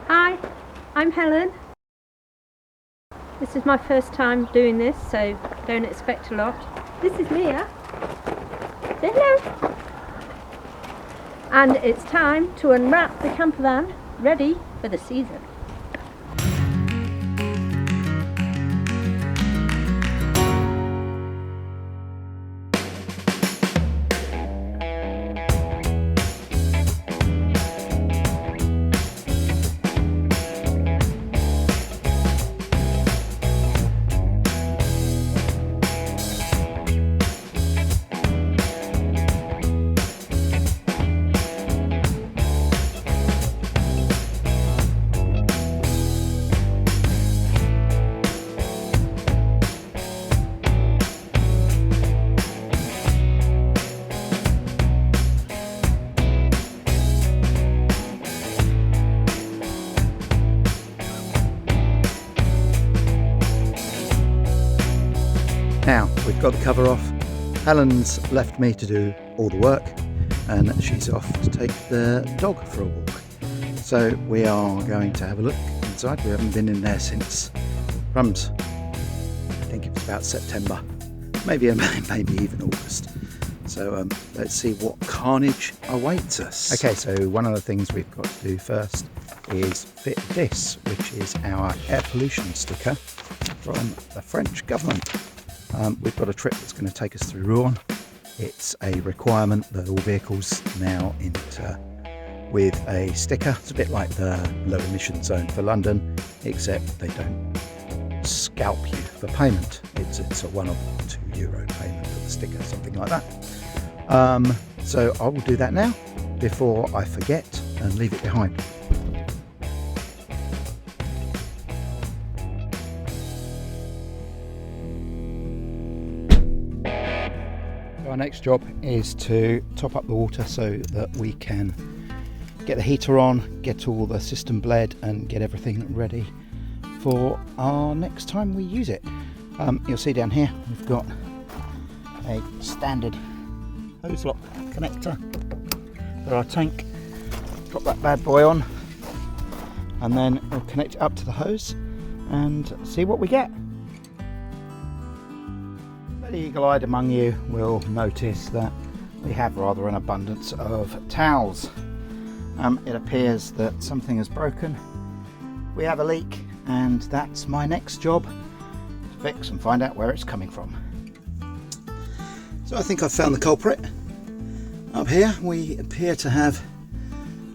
Hi, I'm Helen. This is my first time doing this, so don't expect a lot. This is Mia. Say hello. And it's time to unwrap the camper van, ready for the season. Now we've got the cover off. Helen's left me to do all the work and she's off to take the dog for a walk. So we are going to have a look inside. We haven't been in there since crumbs. I think it was about September, maybe even August. So let's see what carnage awaits us. Okay, so one of the things we've got to do first is fit this, which is our air pollution sticker from the French government. We've got a trip that's going to take us through Rouen. It's a requirement that all vehicles now enter with a sticker. It's a bit like the low emission zone for London, except they don't scalp you for payment. It's a €1 or €2 payment for the sticker, something like that. So I will do that now before I forget and leave it behind. Our next job is to top up the water so that we can get the heater on, get all the system bled and get everything ready for our next time we use it. You'll see down here we've got a standard hose lock connector for our tank. Drop that bad boy on and then we'll connect it up to the hose and see what we get. The eagle-eyed among you will notice that we have rather an abundance of towels. It appears that something has broken. We have a leak and that's my next job, to fix and find out where it's coming from. So I think I've found the culprit. Up here we appear to have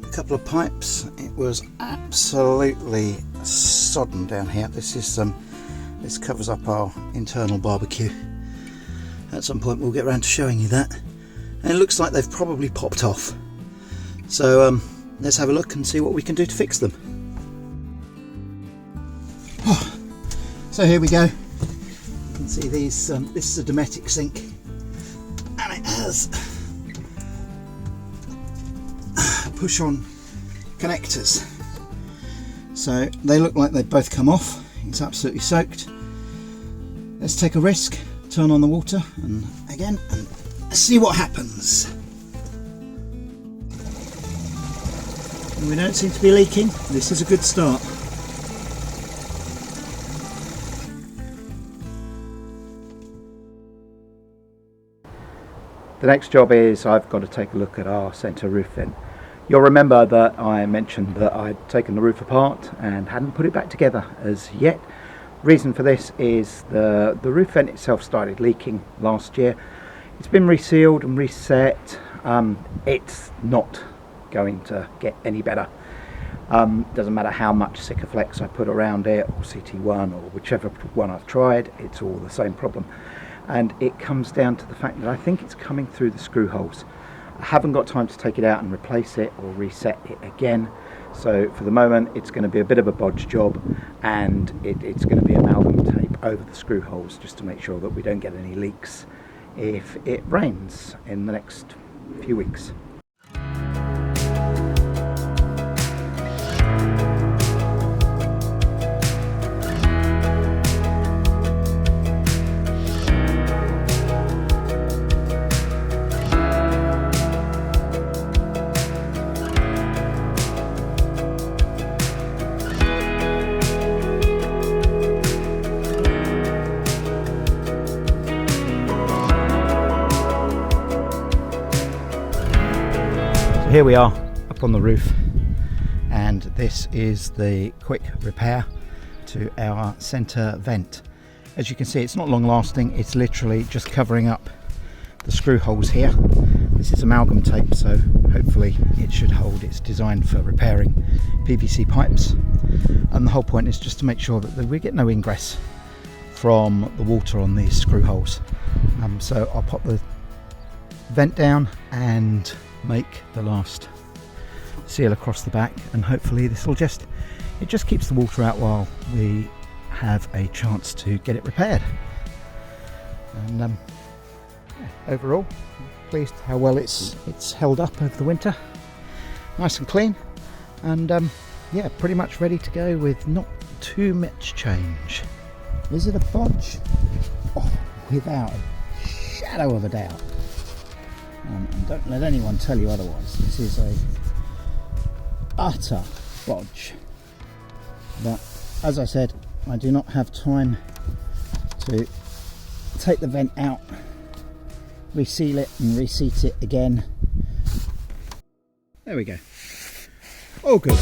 a couple of pipes. It was absolutely sodden down here. This covers up our internal barbecue. At some point we'll get around to showing you that. And it looks like they've probably popped off. So let's have a look and see what we can do to fix them. Oh, so here we go. You can see these. This is a Dometic sink, and it has push-on connectors. So they look like they've both come off. It's absolutely soaked. Let's take a risk. Turn on the water and again and see what happens. We don't seem to be leaking. This is a good start. The next job is I've got to take a look at our centre roof vent. You'll remember that I mentioned that I'd taken the roof apart and hadn't put it back together as yet. Reason for this is the roof vent itself started leaking last year. It's been resealed and reset. It's not going to get any better. Doesn't matter how much Sikaflex I put around it, or CT1, or whichever one I've tried, it's all the same problem. And it comes down to the fact that I think it's coming through the screw holes. I haven't got time to take it out and replace it or reset it again. So for the moment it's going to be a bit of a bodge job, and it's going to be amalgam tape over the screw holes just to make sure that we don't get any leaks if it rains in the next few weeks. here we are up on the roof, and this is the quick repair to our centre vent. As you can see, it's not long lasting, it's literally just covering up the screw holes here. This is amalgam tape, so hopefully it should hold. It's designed for repairing PVC pipes, and the whole point is just to make sure that we get no ingress from the water on these screw holes. So I'll pop the vent down and make the last seal across the back, and hopefully this will just keeps the water out while we have a chance to get it repaired. And yeah, overall pleased how well it's held up over the winter, nice and clean, and yeah, pretty much ready to go with not too much change. Is it a bodge? Oh, without a shadow of a doubt. And don't let anyone tell you otherwise. This is a utter bodge. But as I said, I do not have time to take the vent out, reseal it and reseat it again. There we go. All good.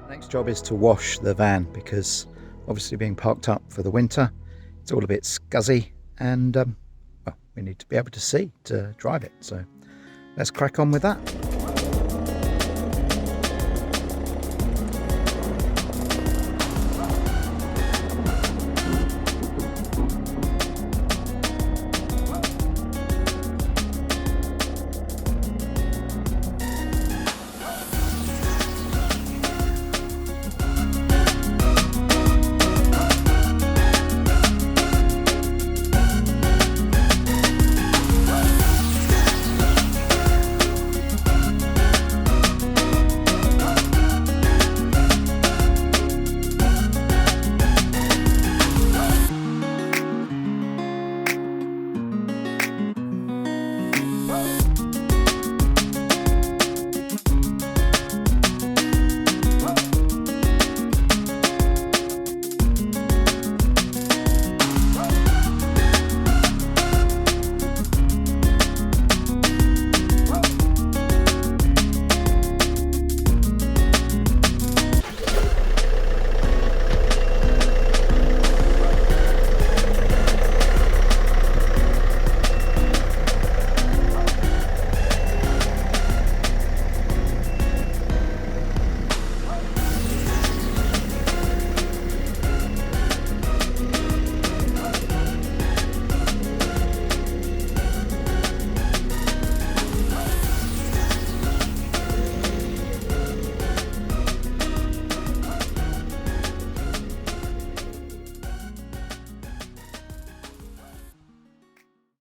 Next job is to wash the van, because obviously being parked up for the winter, it's all a bit scuzzy, and well, we need to be able to see to drive it. So let's crack on with that.